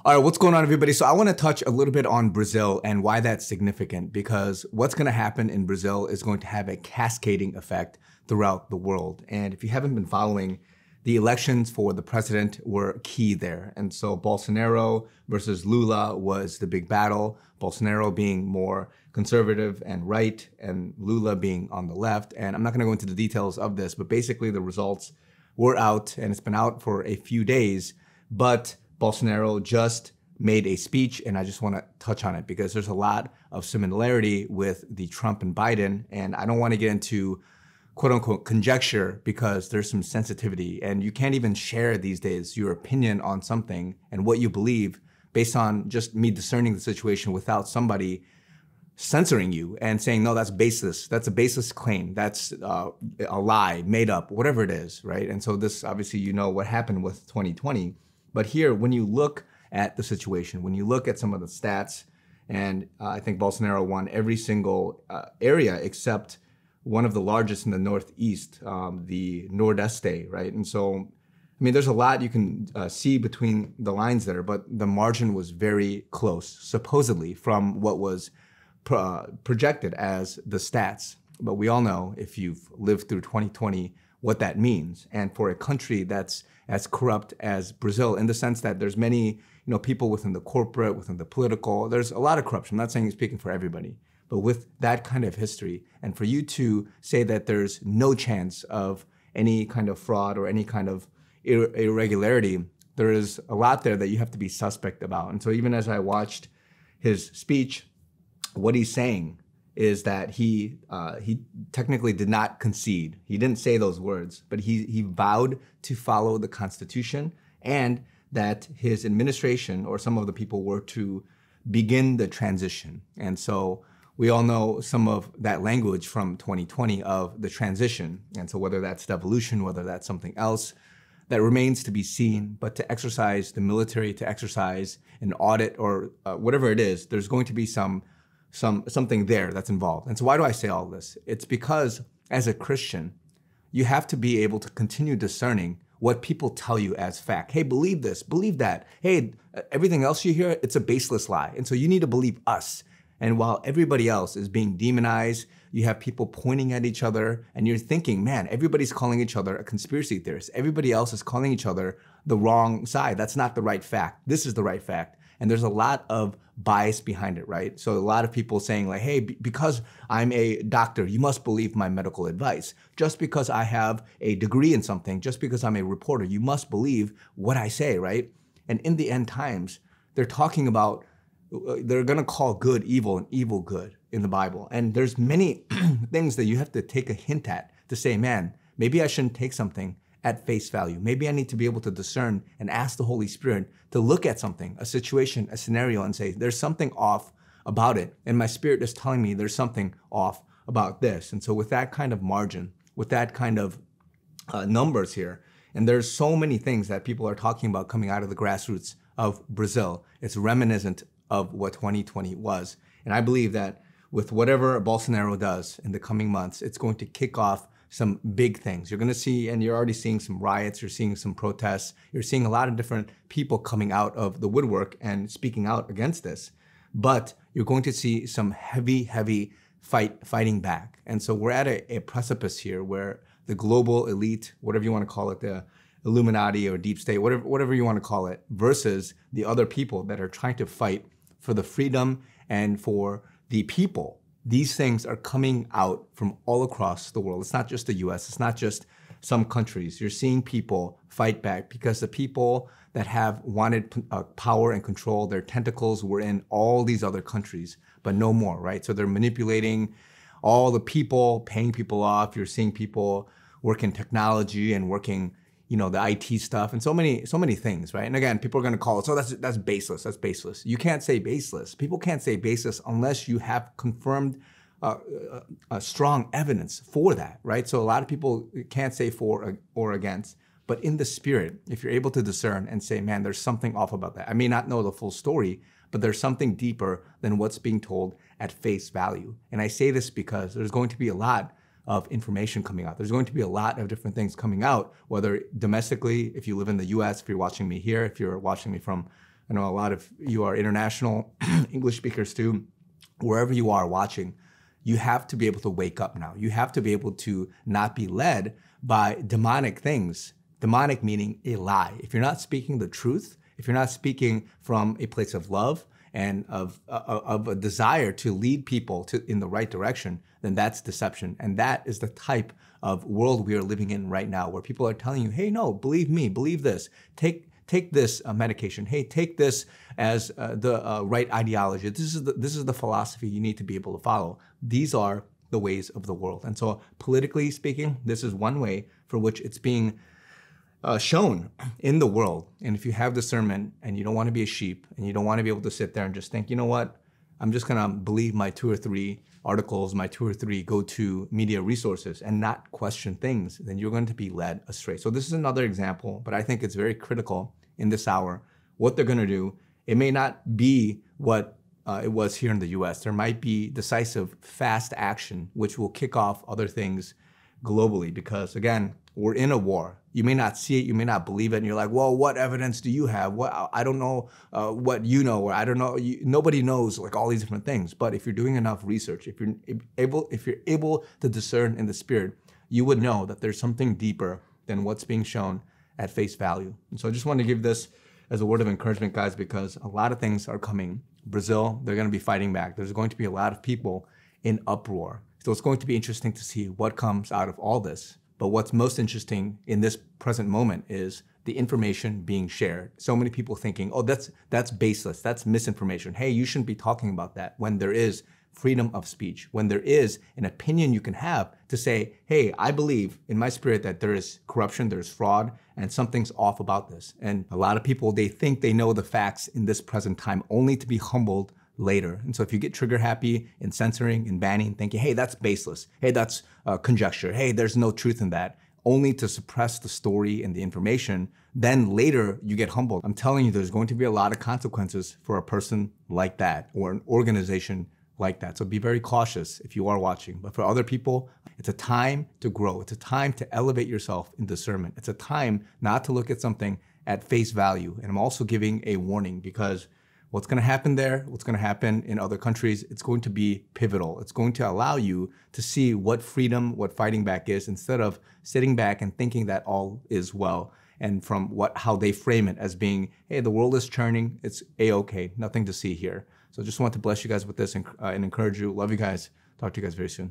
All right, what's going on, everybody? So I want to touch a little bit on Brazil and why that's significant, because what's going to happen in Brazil is going to have a cascading effect throughout the world. And if you haven't been following, the elections for the president were key there. And so Bolsonaro versus Lula was the big battle, Bolsonaro being more conservative and right, and Lula being on the left. And I'm not going to go into the details of this, but basically the results were out, and it's been out for a few days. But Bolsonaro just made a speech, and I just want to touch on it because there's a lot of similarity with the Trump and Biden, and I don't want to get into quote unquote conjecture because there's some sensitivity, and you can't even share these days your opinion on something and what you believe based on just me discerning the situation without somebody censoring you and saying, no, that's baseless. That's a baseless claim. That's a lie, made up, whatever it is, right? And so this, obviously, you know what happened with 2020. But here, when you look at the situation, when you look at some of the stats, and I think Bolsonaro won every single area except one of the largest in the Northeast, the Nordeste, right? And so, I mean, there's a lot you can see between the lines there, but the margin was very close, supposedly, from what was projected as the stats. But we all know, if you've lived through 2020, what that means. And for a country that's as corrupt as Brazil, in the sense that there's many, people within the corporate, within the political, there's a lot of corruption. I'm not saying he's speaking for everybody, but with that kind of history, and for you to say that there's no chance of any kind of fraud or any kind of irregularity, there is a lot there that you have to be suspect about. And so even as I watched his speech, what he's saying is that he technically did not concede. He didn't say those words, but he vowed to follow the Constitution, and that his administration or some of the people were to begin the transition. And so we all know some of that language from 2020 of the transition. And so whether that's devolution, whether that's something else, that remains to be seen. But to exercise the military, to exercise an audit or whatever it is, there's going to be something there that's involved. And so why do I say all this? It's because as a Christian, you have to be able to continue discerning what people tell you as fact. Hey, believe this, believe that. Hey, everything else you hear, it's a baseless lie. And so you need to believe us. And while everybody else is being demonized, you have people pointing at each other, and you're thinking, man, everybody's calling each other a conspiracy theorist. Everybody else is calling each other the wrong side. That's not the right fact. This is the right fact. And there's a lot of bias behind it, right? So a lot of people saying like, hey, because I'm a doctor, you must believe my medical advice. Just because I have a degree in something, just because I'm a reporter, you must believe what I say, right? And in the end times, they're talking about, they're gonna call good evil and evil good in the Bible. And there's many things that you have to take a hint at to say, man, maybe I shouldn't take something at face value. Maybe I need to be able to discern and ask the Holy Spirit to look at something, a situation, a scenario, and say, there's something off about it. And my spirit is telling me there's something off about this. And so with that kind of margin, with that kind of numbers here, and there's so many things that people are talking about coming out of the grassroots of Brazil, it's reminiscent of what 2020 was. And I believe that with whatever Bolsonaro does in the coming months, it's going to kick off some big things. You're going to see, and you're already seeing some riots, you're seeing some protests, you're seeing a lot of different people coming out of the woodwork and speaking out against this. But you're going to see some heavy fighting back. And so we're at a precipice here where the global elite, whatever you want to call it, the Illuminati or deep state, whatever you want to call it, versus the other people that are trying to fight for the freedom and for the people. These things are coming out from all across the world. It's not just the US, it's not just some countries. You're seeing people fight back because the people that have wanted power and control, their tentacles were in all these other countries, but no more, right? So they're manipulating all the people, paying people off. You're seeing people working technology and working, the IT stuff and so many things, right? And again, people are going to call it, so that's baseless. That's baseless. You can't say baseless. People can't say baseless unless you have confirmed strong evidence for that, right? So a lot of people can't say for or against, but in the spirit, if you're able to discern and say, man, there's something off about that. I may not know the full story, but there's something deeper than what's being told at face value. And I say this because there's going to be a lot of information coming out. There's going to be a lot of different things coming out, whether domestically, if you live in the US, if you're watching me here, if you're watching me from I know a lot of you are international English speakers too. Wherever you are watching, you have to be able to wake up now. You have to be able to not be led by demonic things. Demonic meaning a lie. If you're not speaking the truth, if you're not speaking from a place of love and of a desire to lead people in the right direction, then that's deception. And that is the type of world we are living in right now, where people are telling you, hey, no, believe me, believe this, take this medication. Hey, take this as the right ideology. This is the philosophy you need to be able to follow. These are the ways of the world. And so politically speaking, this is one way for which it's being shown in the world. And if you have discernment and you don't want to be a sheep and you don't want to be able to sit there and just think, you know what, I'm just going to believe my 2 or 3 articles, my 2 or 3 go-to media resources and not question things, then you're going to be led astray. So this is another example, but I think it's very critical in this hour what they're going to do. It may not be what it was here in the US. There might be decisive, fast action, which will kick off other things globally, because again, we're in a war. You may not see it, you may not believe it, and you're like, well, what evidence do you have? What, I don't know what you know, or I don't know, nobody knows, like all these different things. But if you're doing enough research, if you're able to discern in the spirit, you would know that there's something deeper than what's being shown at face value. And so I just want to give this as a word of encouragement, guys, because a lot of things are coming. Brazil, they're going to be fighting back. There's going to be a lot of people in uproar. So it's going to be interesting to see what comes out of all this. But what's most interesting in this present moment is the information being shared. So many people thinking, oh, that's baseless, that's misinformation. Hey, you shouldn't be talking about that, when there is freedom of speech, when there is an opinion you can have to say, hey, I believe in my spirit that there is corruption, there's fraud, and something's off about this. And a lot of people, they think they know the facts in this present time, only to be humbled later. And so if you get trigger happy in censoring and banning, thinking, hey, that's baseless, hey, that's conjecture, hey, there's no truth in that, only to suppress the story and the information, then later you get humbled. I'm telling you, there's going to be a lot of consequences for a person like that, or an organization like that. So be very cautious if you are watching. But for other people, it's a time to grow. It's a time to elevate yourself in discernment. It's a time not to look at something at face value. And I'm also giving a warning, because what's going to happen there, what's going to happen in other countries, it's going to be pivotal. It's going to allow you to see what freedom, what fighting back is, instead of sitting back and thinking that all is well. And from how they frame it as being, hey, the world is churning, it's A-okay, nothing to see here. So just want to bless you guys with this and encourage you. Love you guys. Talk to you guys very soon.